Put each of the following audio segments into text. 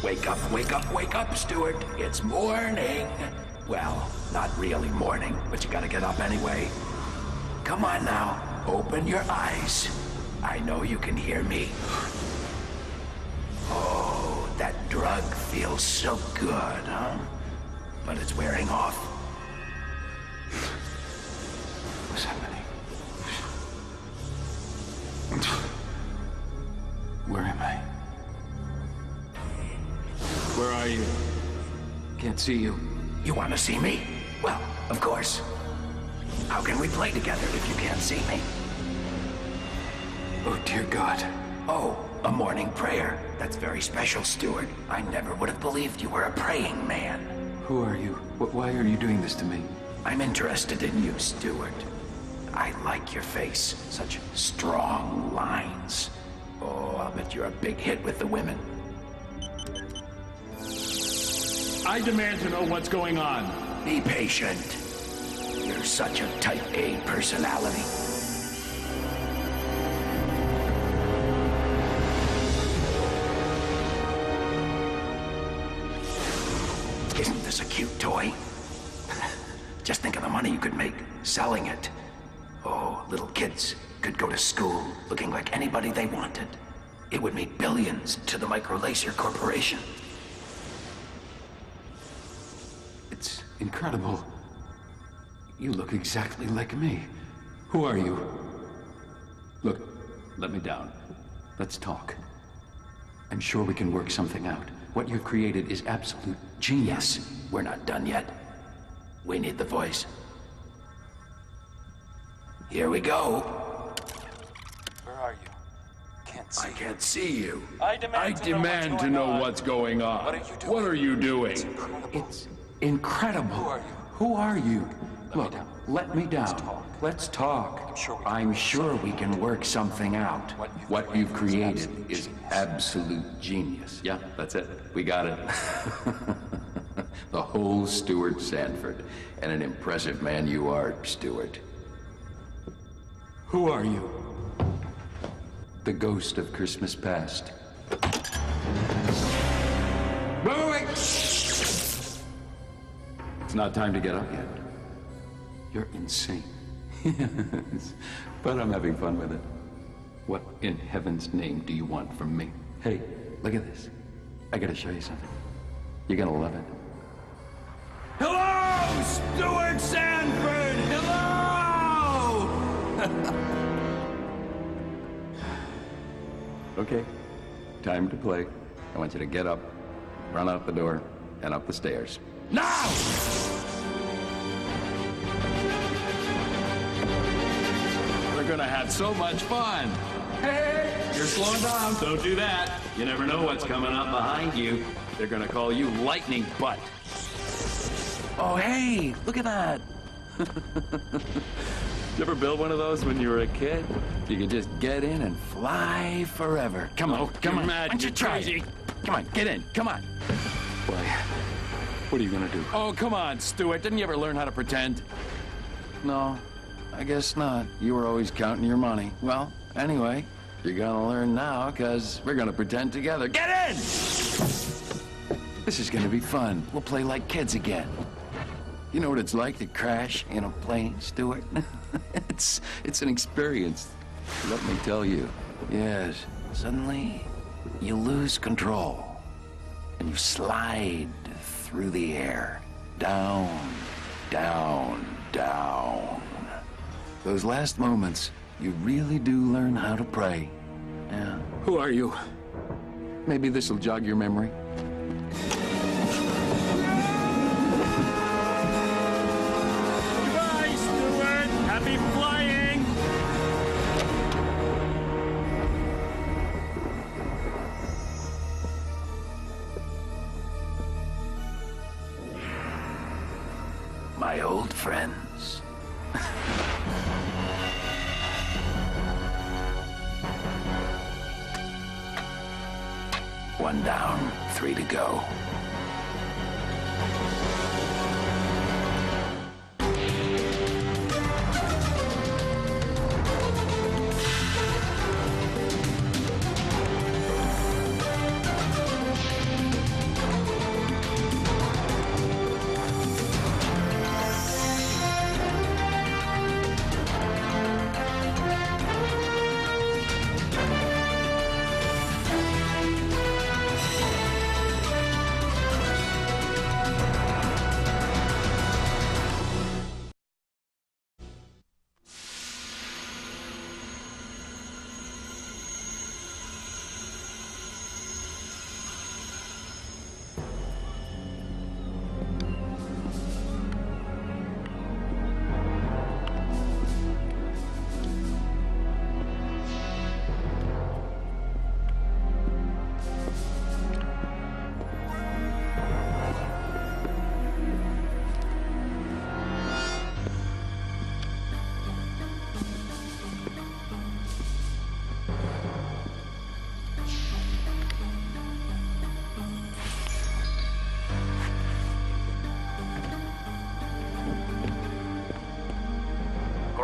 Wake up, Stuart. It's morning. Well, not really morning, but you gotta get up anyway. Come on now, open your eyes. I know you can hear me. Oh, that drug feels so good, huh? But it's wearing off. What's happening? Where am I? Where are you? Can't see you. You want to see me? Well, of course. How can we play together if you can't see me? Oh, dear God. Oh, a morning prayer. That's very special, Stuart. I never would have believed you were a praying man. Who are you? Why are you doing this to me? I'm interested in you, Stuart. I like your face. Such strong lines. Oh, I'll bet you're a big hit with the women. I demand to know what's going on. Be patient. You're such a type A personality. Isn't this a cute toy? Just think of the money you could make selling it. Oh, little kids could go to school looking like anybody they wanted. It would make billions to the Micro Laser Corporation. It's incredible. You look exactly like me. Who are you? Look, let me down. Let's talk. I'm sure we can work something out. What you've created is absolute genius. Yes, we're not done yet. We need the voice. Here we go. Where are you? Can't see. I can't see you. I demand to know what's going on. What are you doing? It's incredible. Who are you? Look, let me down. Let's talk. I'm sure we can work something out. What you've created is absolute genius. Yeah, that's it. We got it. The whole Stuart Sanford. And an impressive man you are, Stuart. Who are you? The ghost of Christmas past. Wait! It's not time to get up yet. You're insane. Yes, but I'm having fun with it. What in heaven's name do you want from me? Hey, look at this. I gotta show you something. You're gonna love it. Hello, Stuart Sanford! Hello! Okay, time to play. I want you to get up, run out the door, and up the stairs. Now! We're gonna have so much fun. Hey, you're slowing down. Don't do that. You never know what's coming up behind you. They're gonna call you Lightning Butt. Oh, hey, look at that. Did you ever build one of those when you were a kid? You can just get in and fly forever. Come on, come on. Mad, Why don't you try it? Come on, get in, come on. Why? What are you gonna do? Oh, come on, Stuart. Didn't you ever learn how to pretend? No, I guess not. You were always counting your money. Well, anyway, you're gonna learn now, because we're gonna pretend together. Get in! This is gonna be fun. We'll play like kids again. You know what it's like to crash in a plane, Stuart? It's an experience, let me tell you. Yes, suddenly you lose control, and you slide through the air. Down, down, down. Those last moments, you really do learn how to pray. Yeah. Who are you? Maybe this'll jog your memory. Goodbye, Stuart. Happy flying. My old friends. One down, 3 to go.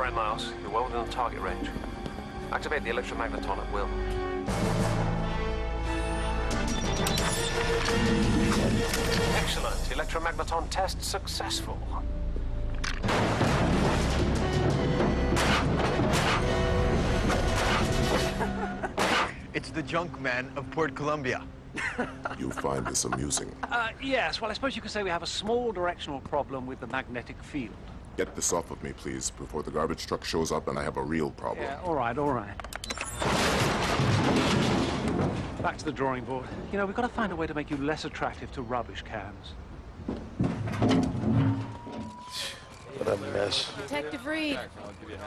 right, Miles. You're well within the target range. Activate the electromagneton at will. Excellent. Electromagneton test successful. It's the junk man of Port Columbia. You find this amusing. Yes, well, I suppose you could say we have a small directional problem with the magnetic field. Get this off of me, please, before the garbage truck shows up and I have a real problem. Yeah, all right, all right. Back to the drawing board. You know, we've got to find a way to make you less attractive to rubbish cans. What a mess. Detective Reed,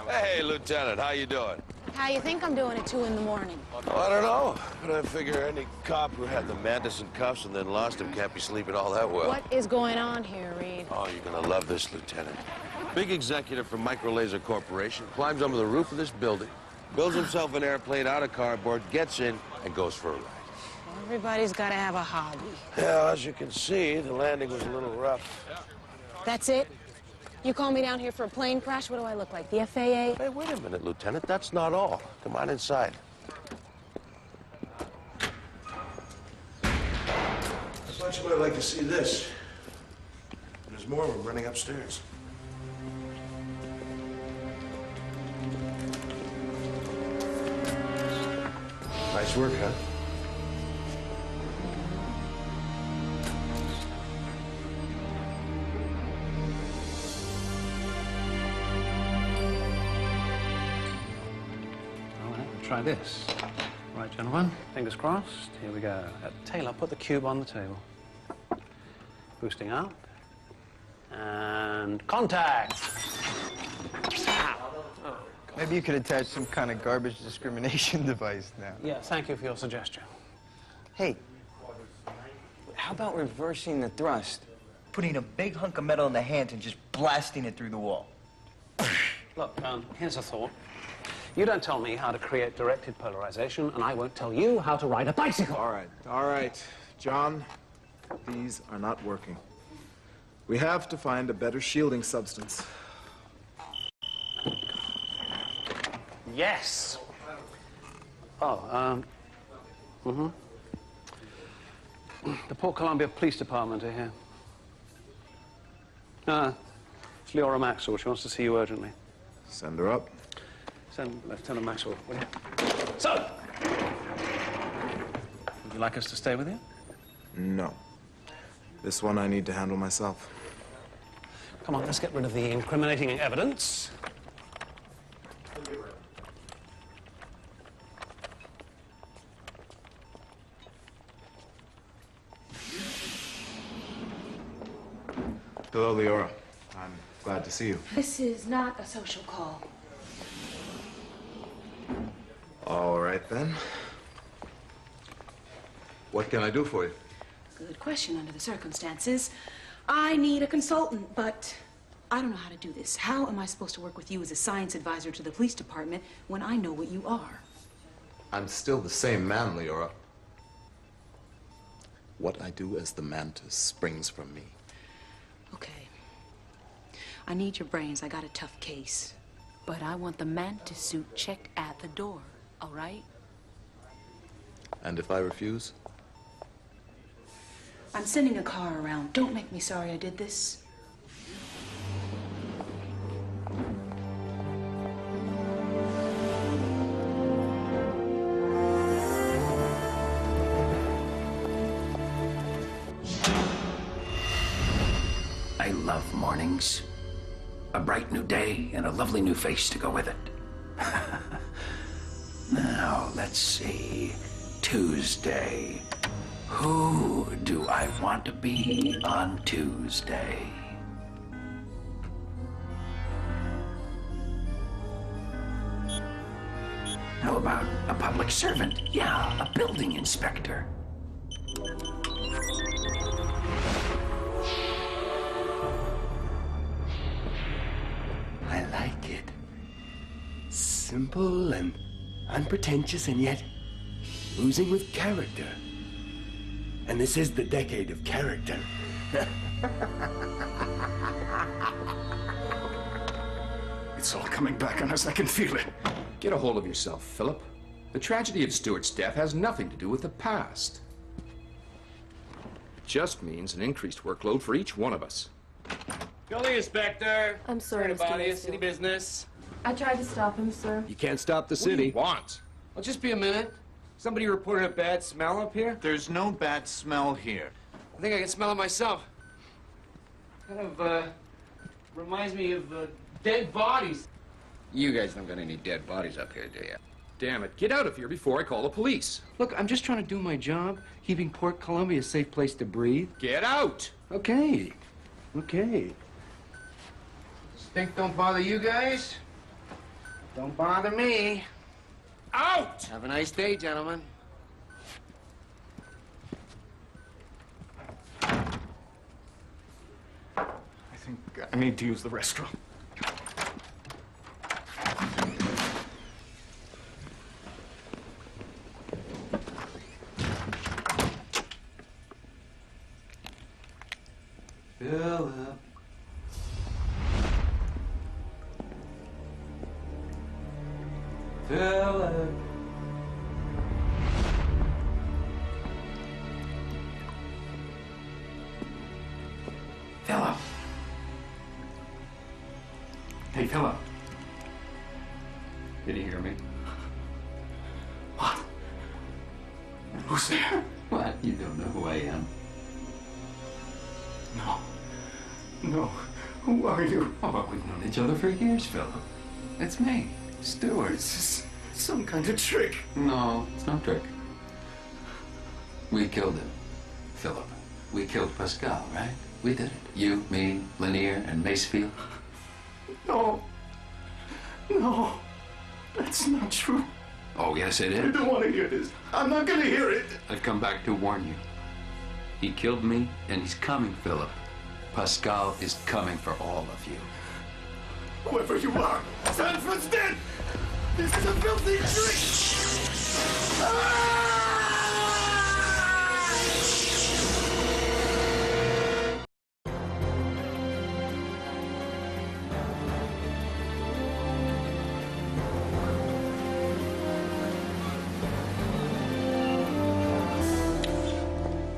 Hey, Lieutenant, how you doing? how you think I'm doing at 2 in the morning? Oh, I don't know, but I figure any cop who had the Mantis in cuffs and then lost him can't be sleeping all that well. What is going on here, Reed? Oh, you're gonna love this, Lieutenant. Big executive from Micro Laser Corporation climbs under the roof of this building, builds himself an airplane out of cardboard, gets in, and goes for a ride. Everybody's got to have a hobby. Well, as you can see, the landing was a little rough. That's it? You call me down here for a plane crash? What do I look like, the FAA? Hey, wait a minute, Lieutenant. That's not all. Come on inside. I thought you might like to see this. There's more of them running upstairs. Nice work, huh? Try this. Right, gentlemen, fingers crossed. Here we go. Taylor, put the cube on the table. Boosting up. And contact! Maybe you could attach some kind of garbage discrimination device now. Yeah, thank you for your suggestion. Hey, how about reversing the thrust? Putting a big hunk of metal in the hand and just blasting it through the wall. Look, here's a thought. You don't tell me how to create directed polarization, and I won't tell you how to ride a bicycle. All right. John, these are not working. We have to find a better shielding substance. Yes. Oh, the Port Columbia Police Department are here. It's Leora Maxwell. She wants to see you urgently. Send her up. Send Lieutenant Maxwell, will you? So, would you like us to stay with you? No. This one I need to handle myself. Come on, let's get rid of the incriminating evidence. Hello, Leora. I'm glad to see you. This is not a social call. All right, then. What can I do for you? Good question under the circumstances. I need a consultant, but I don't know how to do this. How am I supposed to work with you as a science advisor to the police department when I know what you are? I'm still the same man, Leora. What I do as the Mantis springs from me. Okay. I need your brains. I got a tough case. But I want the Mantis suit checked at the door, all right? And if I refuse? I'm sending a car around. Don't make me sorry I did this. I love mornings. A bright new day and a lovely new face to go with it. Now, let's see. Tuesday. Who do I want to be on Tuesday? How about a public servant? Yeah, a building inspector. I like it. Simple and unpretentious and yet oozing with character. And this is the decade of character. It's all coming back on us. I can feel it. Get a hold of yourself, Philip. The tragedy of Stuart's death has nothing to do with the past. It just means an increased workload for each one of us. Building inspector. I'm sorry, Sorry about Mr. you. Mansfield. City business. I tried to stop him, sir. You can't stop the What do city. you want? Well, just be a minute. Somebody reported a bad smell up here. There's no bad smell here. I think I can smell it myself. Kind of, reminds me of, dead bodies. You guys don't got any dead bodies up here, do you? Damn it, get out of here before I call the police. Look, I'm just trying to do my job, keeping Port Columbia a safe place to breathe. Get out! Okay. Okay. Stink don't bother you guys? Don't bother me. Out! Have a nice day, gentlemen. I think I need to use the restroom. Philip. Philip. Philip. Hey, Philip. Did you hear me? What? Who's there? What? You don't know who I am? No. No. Who are you? Oh, but we've known each other for years, Philip. It's me, Stuart. This is some kind of trick. No, it's no trick. We killed him, Philip. We killed Pascal, right? We did it. You, me, Lanier, and Macefield. No. No. That's not true. Oh, yes, it I is. don't want to hear this. I'm not going to hear it. I've come back to warn you. He killed me, and he's coming, Philip. Pascal is coming for all of you. Whoever you are, Sanford's dead! This is a filthy trick!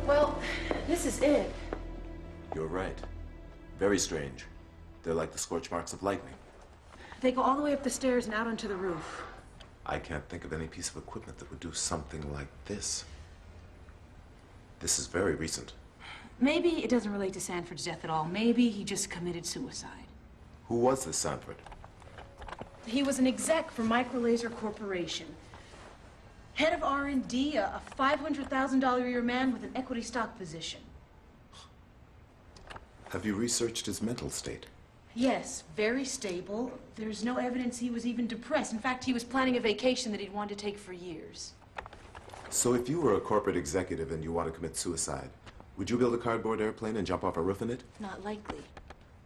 Well, this is it. You're right. Very strange. They're like the scorch marks of lightning. They go all the way up the stairs and out onto the roof. I can't think of any piece of equipment that would do something like this. This is very recent. Maybe it doesn't relate to Sanford's death at all. Maybe he just committed suicide. Who was this Sanford? He was an exec for Microlaser Corporation. Head of R&D, a $500,000 a year man with an equity stock position. Have you researched his mental state? Yes, very stable. There's no evidence he was even depressed. In fact, he was planning a vacation that he'd wanted to take for years. So if you were a corporate executive and you want to commit suicide, would you build a cardboard airplane and jump off a roof in it? Not likely.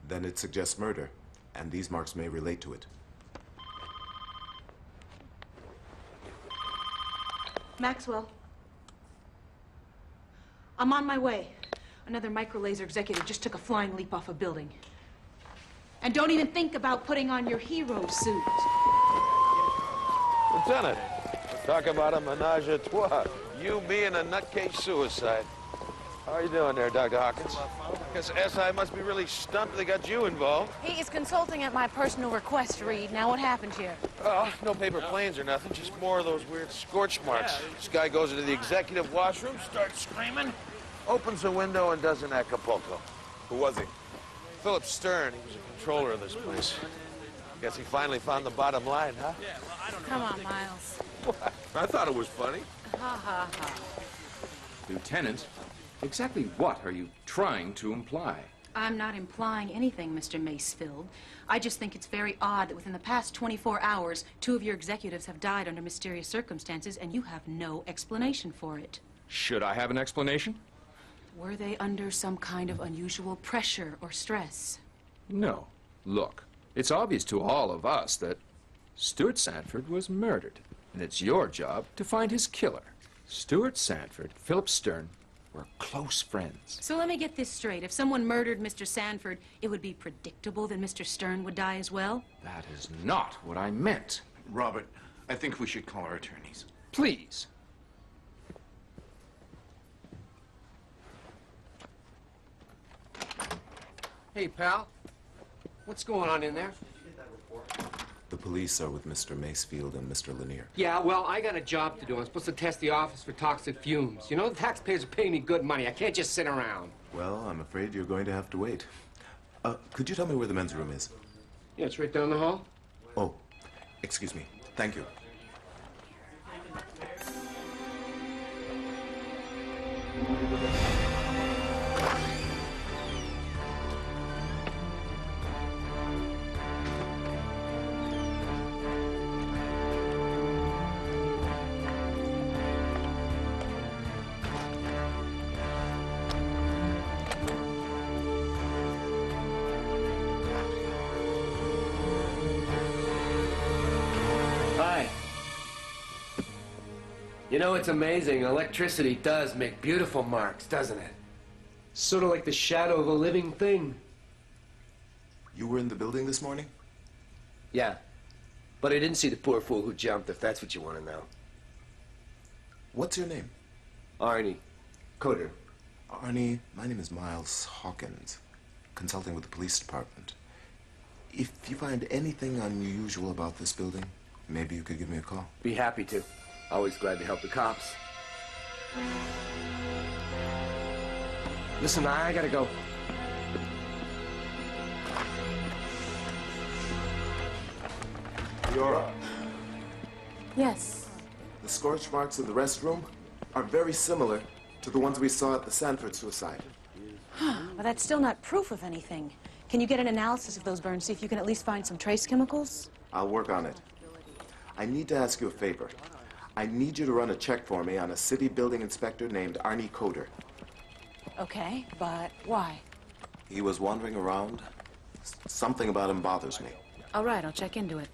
Then it suggests murder, and these marks may relate to it. Maxwell. I'm on my way. Another Microlaser executive just took a flying leap off a building. And don't even think about putting on your hero suit. Lieutenant, talk about a menage a trois. You, me, and a nutcase suicide. How are you doing there, Dr. Hawkins? Guess SI must be really stumped they got you involved. He is consulting at my personal request, Reed. Now, what happened here? Oh, no paper planes or nothing, just more of those weird scorch marks. This guy goes into the executive washroom, starts screaming, opens a window, and does an Acapulco. Who was he? Philip Stern, he was a controller of this place. Guess he finally found the bottom line, huh? Come on, Miles. What? I thought it was funny. Ha, ha, ha. Lieutenant, exactly what are you trying to imply? I'm not implying anything, Mr. Macefield. I just think it's very odd that within the past 24 hours, 2 of your executives have died under mysterious circumstances, and you have no explanation for it. Should I have an explanation? Were they under some kind of unusual pressure or stress? No. Look, it's obvious to all of us that Stuart Sanford was murdered, and it's your job to find his killer. Stuart Sanford, Philip Stern, We're close friends. So let me get this straight. If someone murdered Mr. Sanford, it would be predictable that Mr. Stern would die as well? That is not what I meant. Robert, I think we should call our attorneys. Please. Hey, pal. What's going on in there? The police are with Mr. Macefield and Mr. Lanier. Yeah, well, I got a job to do. I'm supposed to test the office for toxic fumes. You know, the taxpayers are paying me good money. I can't just sit around. Well, I'm afraid you're going to have to wait. Could you tell me where the men's room is? Yeah, it's right down the hall. Oh, excuse me. Thank you. Hi. You know, it's amazing. Electricity does make beautiful marks, doesn't it? Sort of like the shadow of a living thing. You were in the building this morning? Yeah. But I didn't see the poor fool who jumped, if that's what you want to know. What's your name? Arnie. Coder. Arnie, my name is Miles Hawkins, consulting with the police department. If you find anything unusual about this building, maybe you could give me a call. Be happy to. Always glad to help the cops. Listen, I gotta go. Leora, Yes. the scorch marks in the restroom are very similar to the ones we saw at the Sanford suicide. But that's still not proof of anything. Can you get an analysis of those burns, see if you can at least find some trace chemicals? I'll work on it. I need to ask you a favor. I need you to run a check for me on a city building inspector named Arnie Coder. Okay, but why? He was wandering around. Something about him bothers me. All right, I'll check into it.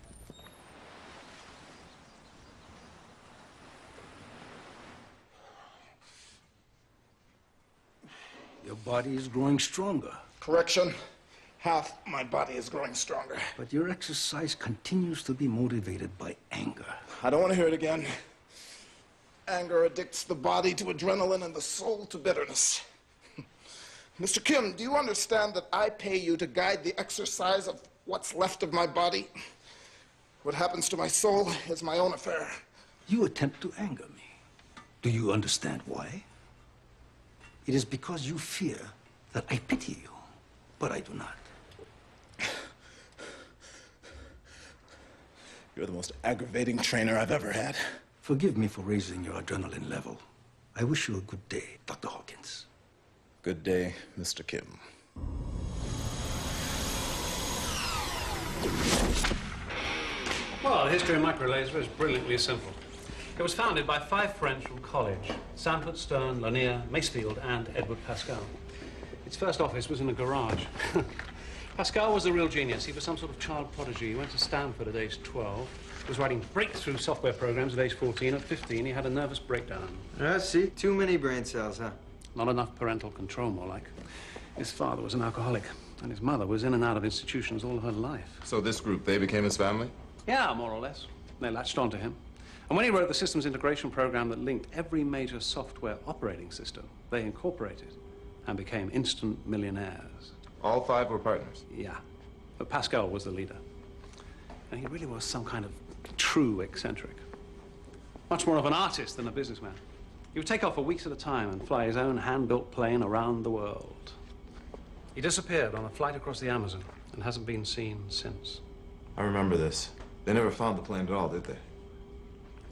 Your body is growing stronger. Correction. Half my body is growing stronger. But your exercise continues to be motivated by anger. I don't want to hear it again. Anger addicts the body to adrenaline and the soul to bitterness. Mr. Kim, do you understand that I pay you to guide the exercise of what's left of my body? What happens to my soul is my own affair. You attempt to anger me. Do you understand why? It is because you fear that I pity you, but I do not. You're the most aggravating trainer I've ever had. Forgive me for raising your adrenaline level. I wish you a good day, Dr. Hawkins. Good day, Mr. Kim. Well, the history of microlaser is brilliantly simple. It was founded by 5 friends from college: Sanford, Stern, Lanier, Macefield, and Edward Pascal. Its first office was in a garage. Pascal was a real genius. He was some sort of child prodigy. He went to Stanford at age 12, was writing breakthrough software programs at age 14. At 15, he had a nervous breakdown. See? Too many brain cells, huh? Not enough parental control, more like. His father was an alcoholic, and his mother was in and out of institutions all her life. So this group, they became his family? Yeah, more or less. They latched onto him. And when he wrote the systems integration program that linked every major software operating system, they incorporated and became instant millionaires. All 5 were partners? Yeah. But Pascal was the leader. And he really was some kind of true eccentric. Much more of an artist than a businessman. He would take off for weeks at a time and fly his own hand-built plane around the world. He disappeared on a flight across the Amazon and hasn't been seen since. I remember this. They never found the plane at all, did they?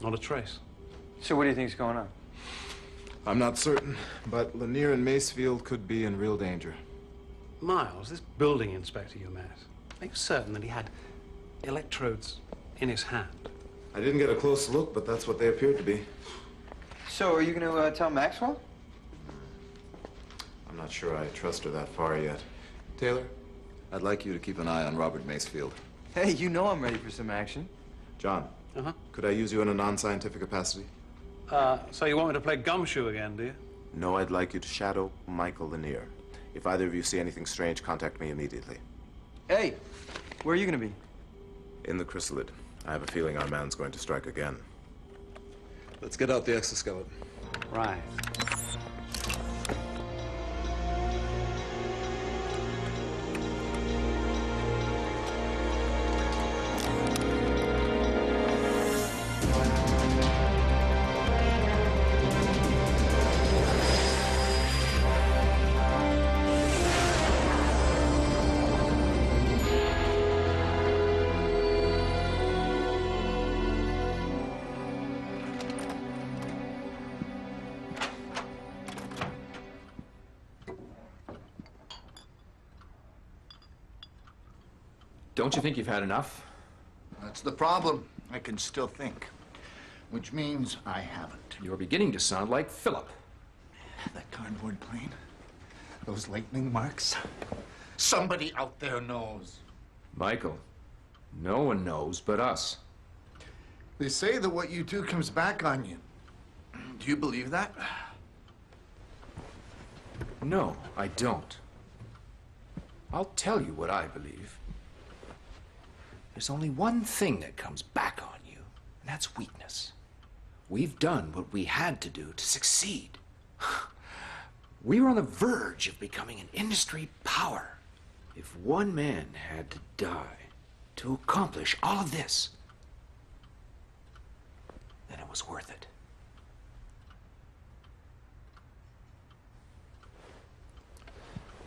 Not a trace. So what do you think's going on? I'm not certain, but Lanier and Macefield could be in real danger. Miles, this building inspector you met, are you certain that he had electrodes in his hand? I didn't get a close look, but that's what they appeared to be. So are you going to tell Maxwell? I'm not sure I trust her that far yet. Taylor, I'd like you to keep an eye on Robert Macefield. Hey, you know I'm ready for some action. John, could I use you in a non-scientific capacity? So you want me to play gumshoe again, do you? No, I'd like you to shadow Michael Lanier. If either of you see anything strange, contact me immediately. Hey, where are you gonna be? In the chrysalid. I have a feeling our man's going to strike again. Let's get out the exoskeleton. Right. Don't you think you've had enough? That's the problem. I can still think. Which means I haven't. You're beginning to sound like Philip. That cardboard plane. Those lightning marks. Somebody out there knows. Michael, no one knows but us. They say that what you do comes back on you. Do you believe that? No, I don't. I'll tell you what I believe. There's only one thing that comes back on you, and that's weakness. We've done what we had to do to succeed. We were on the verge of becoming an industry power. If one man had to die to accomplish all of this, then it was worth it.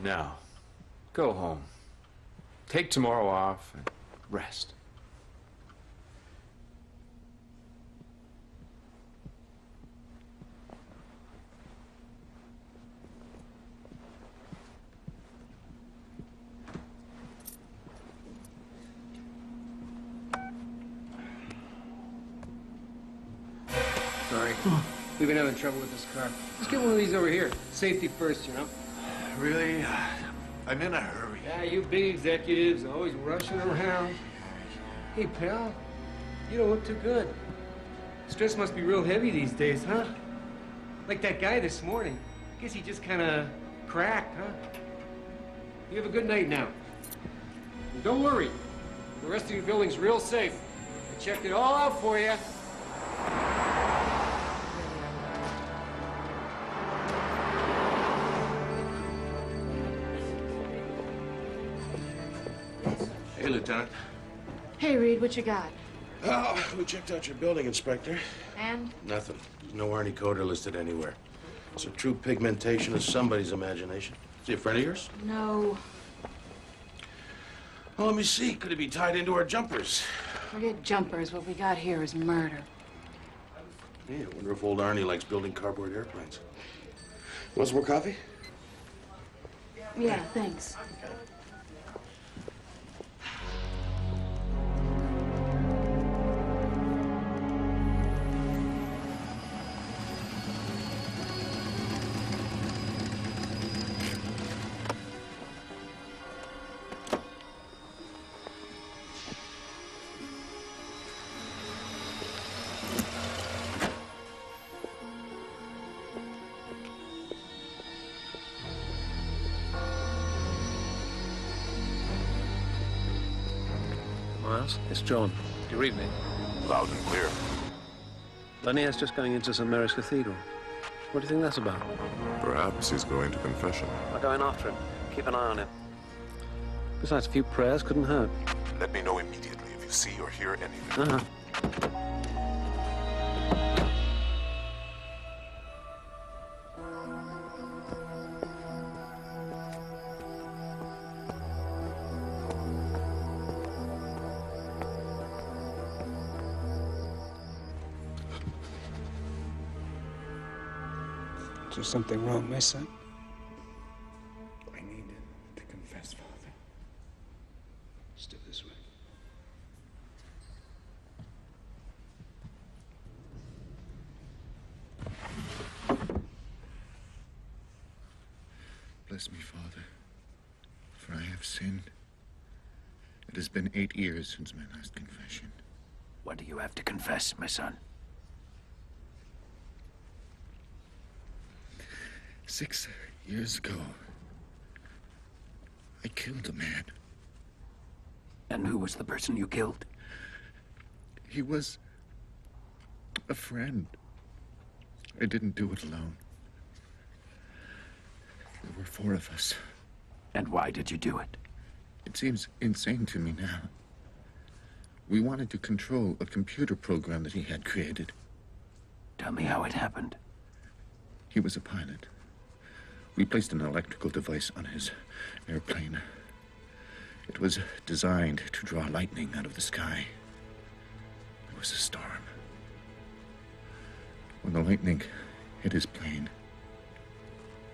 Now, go home. Take tomorrow off and rest. Sorry. We've been having trouble with this car. Let's get one of these over here. Safety first, you know? Really? I'm in a hurry. Yeah, you big executives always rushing around. Hey, pal, you don't look too good. Stress must be real heavy these days, huh? Like that guy this morning. Guess he just kind of cracked, huh? You have a good night now. And don't worry. The rest of your building's real safe. I checked it all out for you. Hey, Lieutenant. Hey, Reed, what you got? Oh, we checked out your building, Inspector. And? Nothing. There's no Arnie Coder listed anywhere. So true pigmentation is somebody's imagination. Is he a friend of yours? No. Well, let me see. Could it be tied into our jumpers? Forget jumpers. What we got here is murder. Yeah, I wonder if old Arnie likes building cardboard airplanes. Want some more coffee? Yeah, thanks. Miles, it's John. Do you read me? Loud and clear. Lanier's just going into St. Mary's Cathedral. What do you think that's about? Perhaps he's going to confession. I'll go in after him. Keep an eye on him. Besides, a few prayers couldn't hurt. Let me know immediately if you see or hear anything. Uh-huh. Is there something wrong, my son? I need to confess, Father. Step this way. Bless me, Father, for I have sinned. It has been 8 years since my last confession. What do you have to confess, my son? 6 years ago, I killed a man. And who was the person you killed? He was a friend. I didn't do it alone. There were 4 of us. And why did you do it? It seems insane to me now. We wanted to control a computer program that he had created. Tell me how it happened. He was a pilot. We placed an electrical device on his airplane. It was designed to draw lightning out of the sky. There was a storm. When the lightning hit his plane,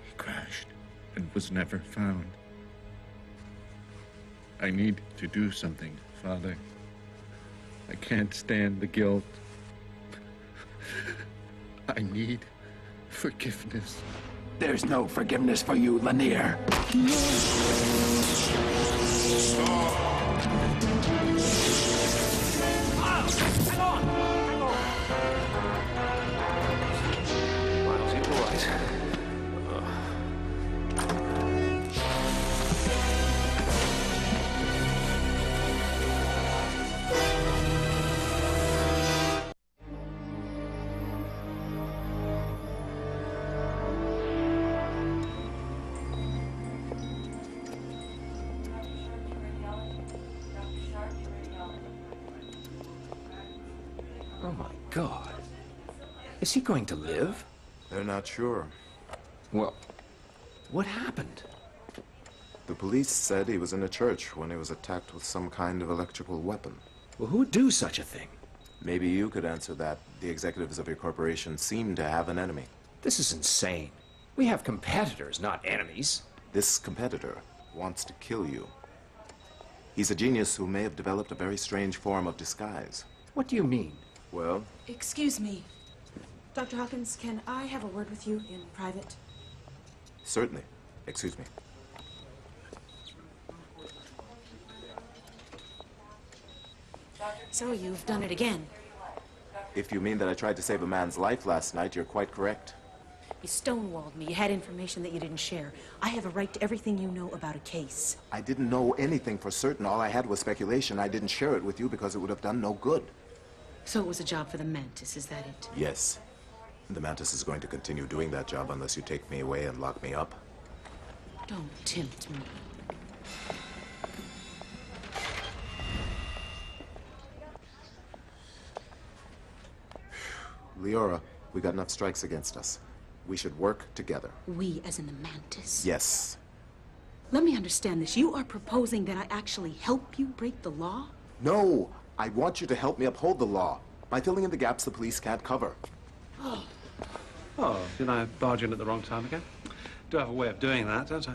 he crashed and was never found. I need to do something, Father. I can't stand the guilt. I need forgiveness. There's no forgiveness for you, Lanier. Hang on! Hang on! Miles, you're all right. Oh my God. Is he going to live? They're not sure. Well, what happened? The police said he was in a church when he was attacked with some kind of electrical weapon. Well, who would do such a thing? Maybe you could answer that. The executives of your corporation seem to have an enemy. This is insane. We have competitors, not enemies. This competitor wants to kill you. He's a genius who may have developed a very strange form of disguise. What do you mean? Well, Excuse me. Dr. Hawkins, can I have a word with you in private? certainly. Excuse me. So you've done it again. If you mean that I tried to save a man's life last night, you're quite correct. You stonewalled me. You had information that you didn't share. I have a right to everything you know about a case. I didn't know anything for certain. All I had was speculation. I didn't share it with you because it would have done no good. So it was a job for the Mantis, is that it? Yes. The Mantis is going to continue doing that job unless you take me away and lock me up. Don't tempt me. Leora, we got enough strikes against us. We should work together. We, as in the Mantis? Yes. Let me understand this. You are proposing that I actually help you break the law? No! I want you to help me uphold the law by filling in the gaps the police can't cover. Oh. Oh, did I barge in at the wrong time again? Do have a way of doing that, don't I?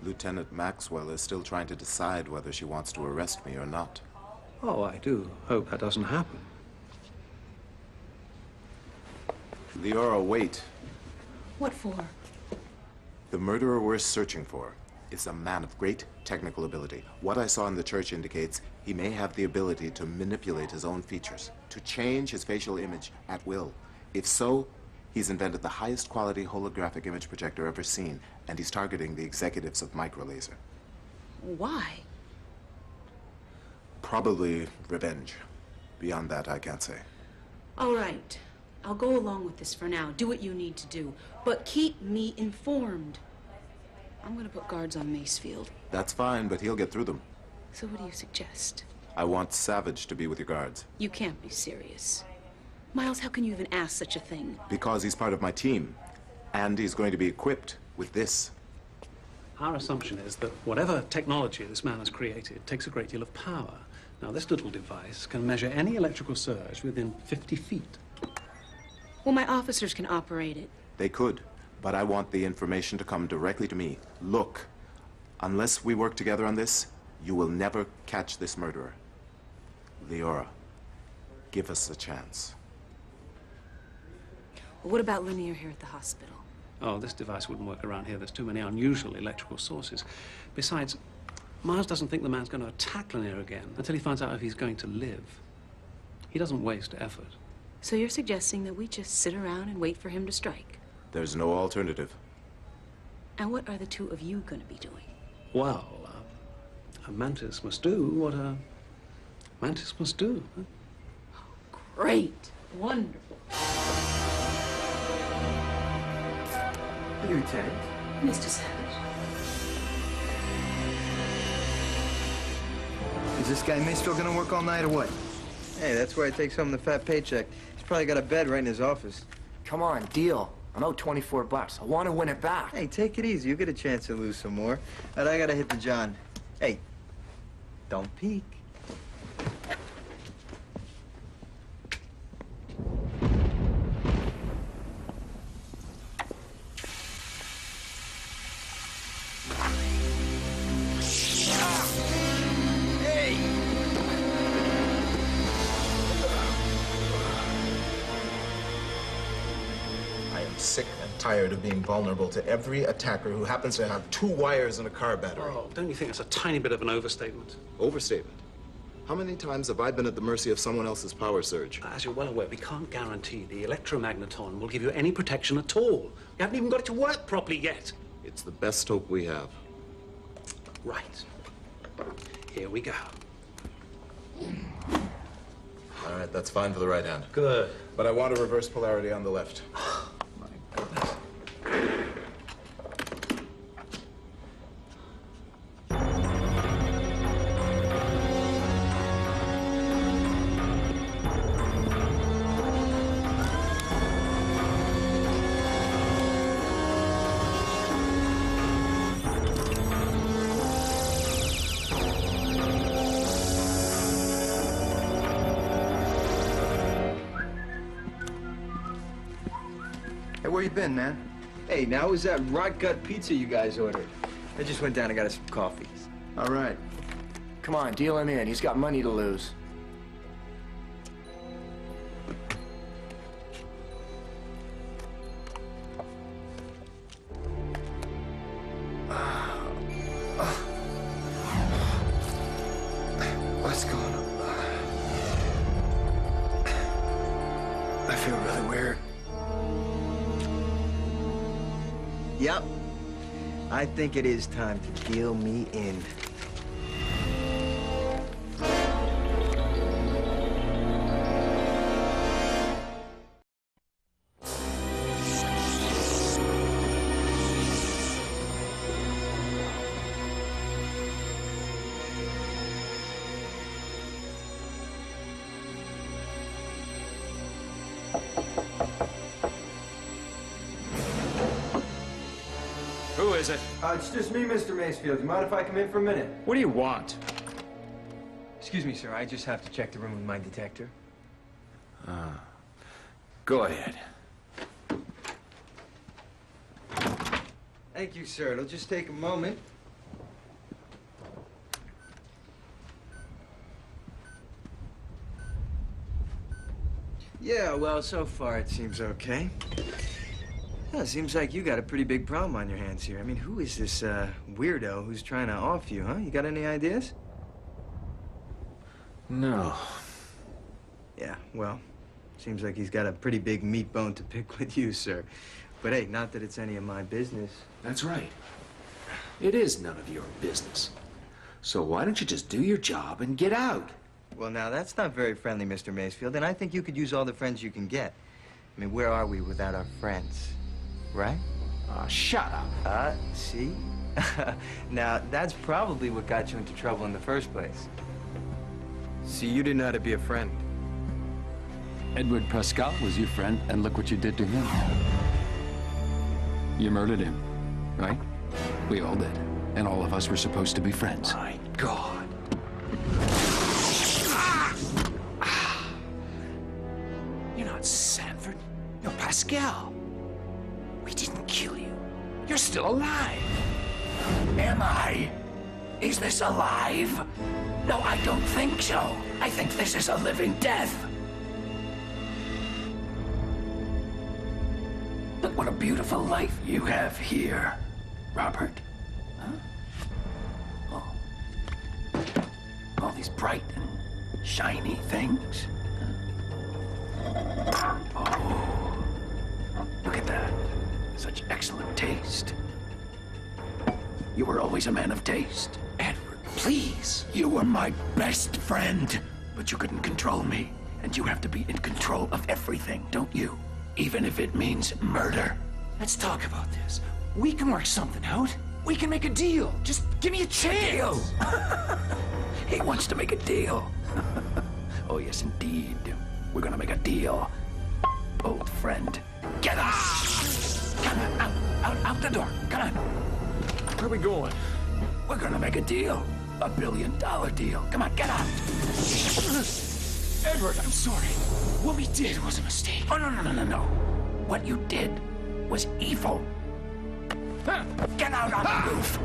Lieutenant Maxwell is still trying to decide whether she wants to arrest me or not. Oh, I do hope that doesn't happen. Leora, wait. What for? The murderer we're searching for is a man of great technical ability. What I saw in the church indicates he may have the ability to manipulate his own features, to change his facial image at will. If so, he's invented the highest quality holographic image projector ever seen, and he's targeting the executives of Microlaser. Why? Probably revenge. Beyond that, I can't say. All right. I'll go along with this for now. Do what you need to do. But keep me informed. I'm gonna put guards on Macefield. That's fine, but he'll get through them. So what do you suggest? I want Savage to be with your guards. You can't be serious. Miles, how can you even ask such a thing? Because he's part of my team. And he's going to be equipped with this. Our assumption is that whatever technology this man has created takes a great deal of power. Now, this little device can measure any electrical surge within 50 feet. Well, my officers can operate it. They could, but I want the information to come directly to me. Look, unless we work together on this, you will never catch this murderer. Leora, give us a chance. Well, what about Lanier here at the hospital? Oh, this device wouldn't work around here. There's too many unusual electrical sources. Besides, Miles doesn't think the man's going to attack Lanier again until he finds out if he's going to live. He doesn't waste effort. So you're suggesting that we just sit around and wait for him to strike? There's no alternative. And what are the two of you going to be doing? Well, a Mantis must do what a Mantis must do. Huh? Great. Wonderful. Lieutenant. Mr. Savage. Is this guy Maysville gonna work all night or what? Hey, that's where he takes home the fat paycheck. He's probably got a bed right in his office. Come on, deal. I'm owed $24. I want to win it back. Hey, take it easy. You get a chance to lose some more. And I gotta hit the John. Hey, don't peek. Sick and tired of being vulnerable to every attacker who happens to have 2 wires in a car battery. Oh, don't you think that's a tiny bit of an overstatement? Overstatement? How many times have I been at the mercy of someone else's power surge? As you're well aware, we can't guarantee the electromagneton will give you any protection at all. You haven't even got it to work properly yet. It's the best hope we have. Right. Here we go. All right, that's fine for the right hand. Good. But I want a reverse polarity on the left. Hey, where you been, man? Hey, now was that rot gut pizza you guys ordered? I just went down and got us some coffee. All right. Come on, deal him in. He's got money to lose. What's going on? I feel really weird. Yep. I think it is time to deal me in. Who is it? It's just me, Mr. Macefield. You mind if I come in for a minute? What do you want? Excuse me, sir. I just have to check the room with my detector. Go ahead. Thank you, sir. It'll just take a moment. Yeah, well, so far it seems okay. Yeah, it seems like you got a pretty big problem on your hands here. I mean, who is this weirdo who's trying to off you, huh? You got any ideas? No. Yeah, well, seems like he's got a pretty big meat bone to pick with you, sir. But hey, not that it's any of my business. That's right. It is none of your business. So why don't you just do your job and get out? Well, now, that's not very friendly, Mr. Macefield, and I think you could use all the friends you can get. I mean, where are we without our friends? Right? Oh, shut up. See? Now, that's probably what got you into trouble in the first place. See, you didn't know how to be a friend. Edward Pascal was your friend, and look what you did to him. You murdered him, right? We all did. And all of us were supposed to be friends. My God. You're not Sanford. You're Pascal. We didn't kill you. You're still alive. Am I? Is this alive? No, I don't think so. I think this is a living death. Look what a beautiful life you have here, Robert. Huh? Oh. All these bright and shiny things. Oh. Look at that. Such excellent taste. You were always a man of taste. Edward, please. You were my best friend, but you couldn't control me. And you have to be in control of everything, don't you? Even if it means murder. Let's talk about this. We can work something out. We can make a deal. Just give me a chance. He wants to make a deal. Oh, yes, indeed. We're gonna make a deal. Old friend. Get up! Come on, out the door. Come on. Where are we going? We're gonna make a deal. $1 billion deal. Come on, get out. Edward, I'm sorry. What we did was a mistake. Oh, no. What you did was evil. Get out on the roof.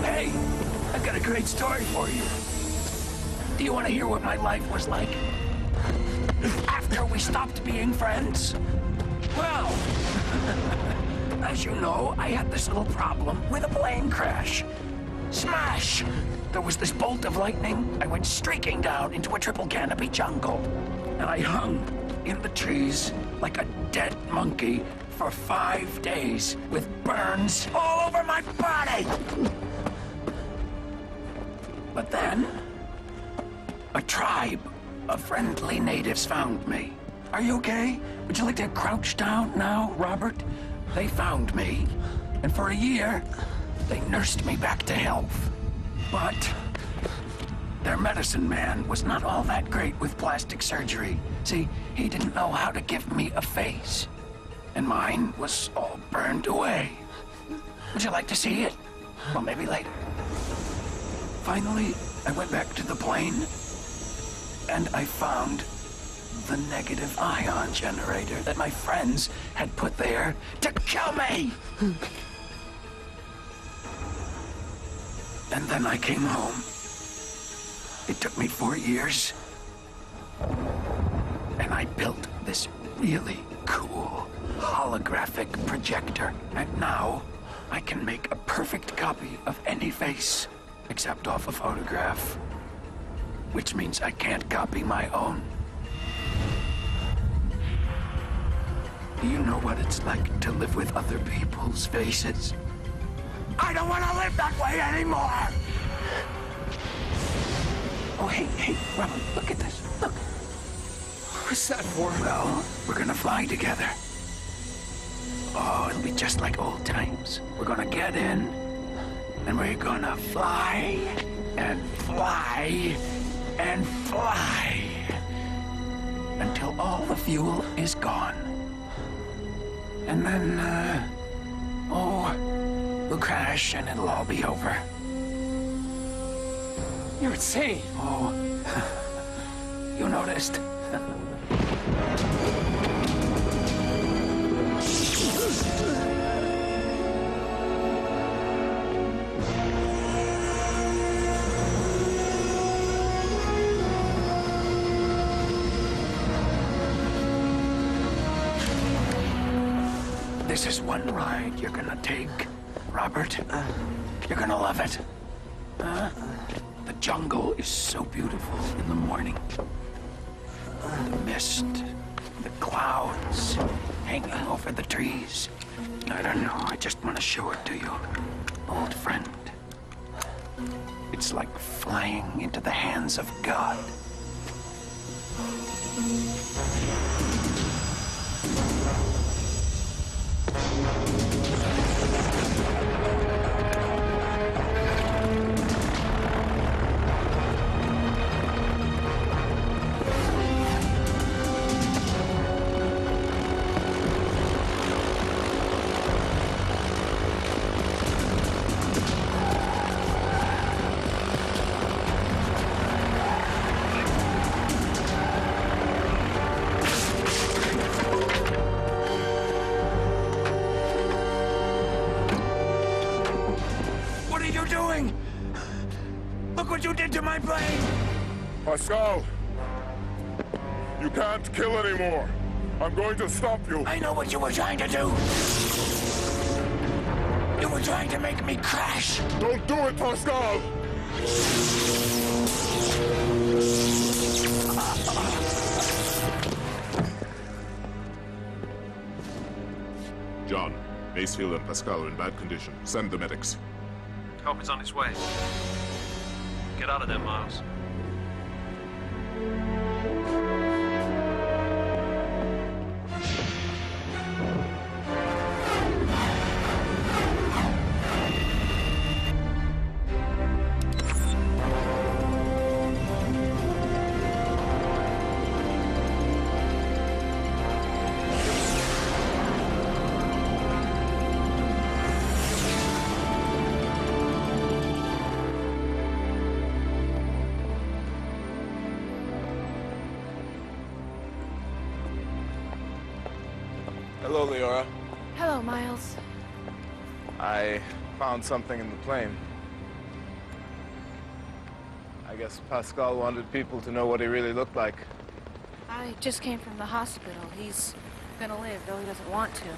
Hey, I've got a great story for you. Do you want to hear what my life was like after we stopped being friends? Well, as you know, I had this little problem with a plane crash. Smash! There was this bolt of lightning. I went streaking down into a triple canopy jungle. And I hung in the trees like a dead monkey for 5 days with burns all over my body. But then, a tribe of friendly natives found me. Are you okay? Would you like to crouch down now, Robert? They found me, and for a year, they nursed me back to health. But their medicine man was not all that great with plastic surgery. See, he didn't know how to give me a face. And mine was all burned away. Would you like to see it? Well, maybe later. Finally, I went back to the plane, and I found the negative ion generator that my friends had put there to kill me! And then I came home. It took me 4 years. And I built this really cool holographic projector. And now I can make a perfect copy of any face, except off a photograph. Which means I can't copy my own. Do you know what it's like to live with other people's faces? I don't want to live that way anymore! Oh, hey, Robert, look at this. Look. What's that for? Well, we're gonna fly together. Oh, it'll be just like old times. We're gonna get in, and we're gonna fly, and fly, and fly, until all the fuel is gone. And then, we'll crash and it'll all be over. You're insane. Oh, you noticed. This is one ride you're gonna take, Robert. You're gonna love it. The jungle is so beautiful in the morning. The mist, the clouds hanging over the trees. I don't know, I just want to show it to you, old friend. It's like flying into the hands of God. Look what you did to my plane! Pascal, you can't kill anymore. I'm going to stop you. I know what you were trying to do. You were trying to make me crash. Don't do it, Pascal! Macefield and Pascal are in bad condition. Send the medics. Help is on its way. Get out of there, Miles. Hello, Leora. Hello, Miles. I found something in the plane. I guess Pascal wanted people to know what he really looked like. I just came from the hospital. He's gonna live, though he doesn't want to.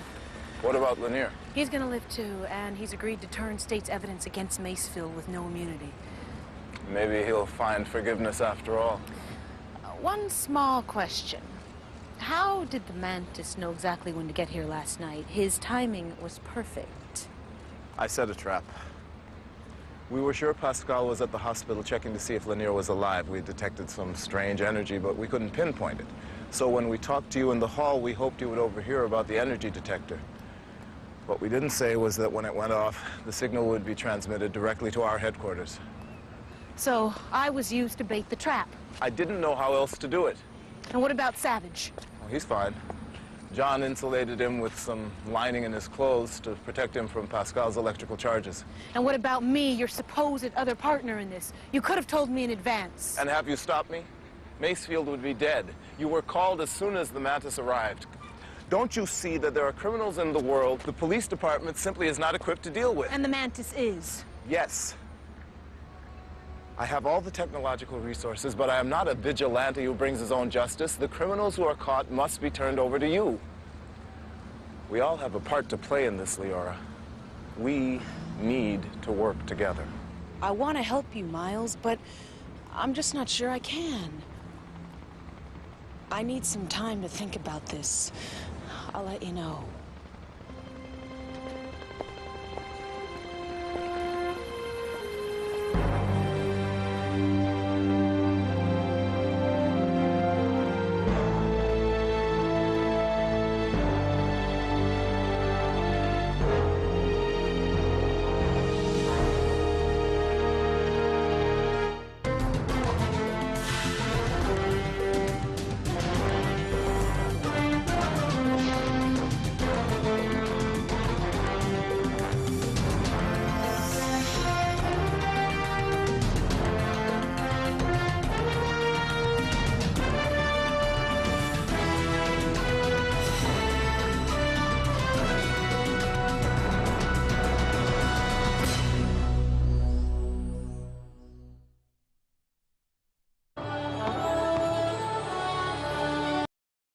What about Lanier? He's gonna live too, and he's agreed to turn state's evidence against Macefield with no immunity. Maybe he'll find forgiveness after all. One small question. How did the Mantis know exactly when to get here last night? His timing was perfect. I set a trap. We were sure Pascal was at the hospital checking to see if Lanier was alive. We detected some strange energy, but we couldn't pinpoint it. So when we talked to you in the hall, we hoped you would overhear about the energy detector. What we didn't say was that when it went off, the signal would be transmitted directly to our headquarters. So I was used to bait the trap. I didn't know how else to do it. And what about Savage? Well, he's fine. John insulated him with some lining in his clothes to protect him from Pascal's electrical charges. And what about me, your supposed other partner in this? You could have told me in advance. And have you stopped me? Macefield would be dead. You were called as soon as the Mantis arrived. Don't you see that there are criminals in the world the police department simply is not equipped to deal with? And the Mantis is? Yes. I have all the technological resources, but I am not a vigilante who brings his own justice. The criminals who are caught must be turned over to you. We all have a part to play in this, Leora. We need to work together. I want to help you, Miles, but I'm just not sure I can. I need some time to think about this. I'll let you know.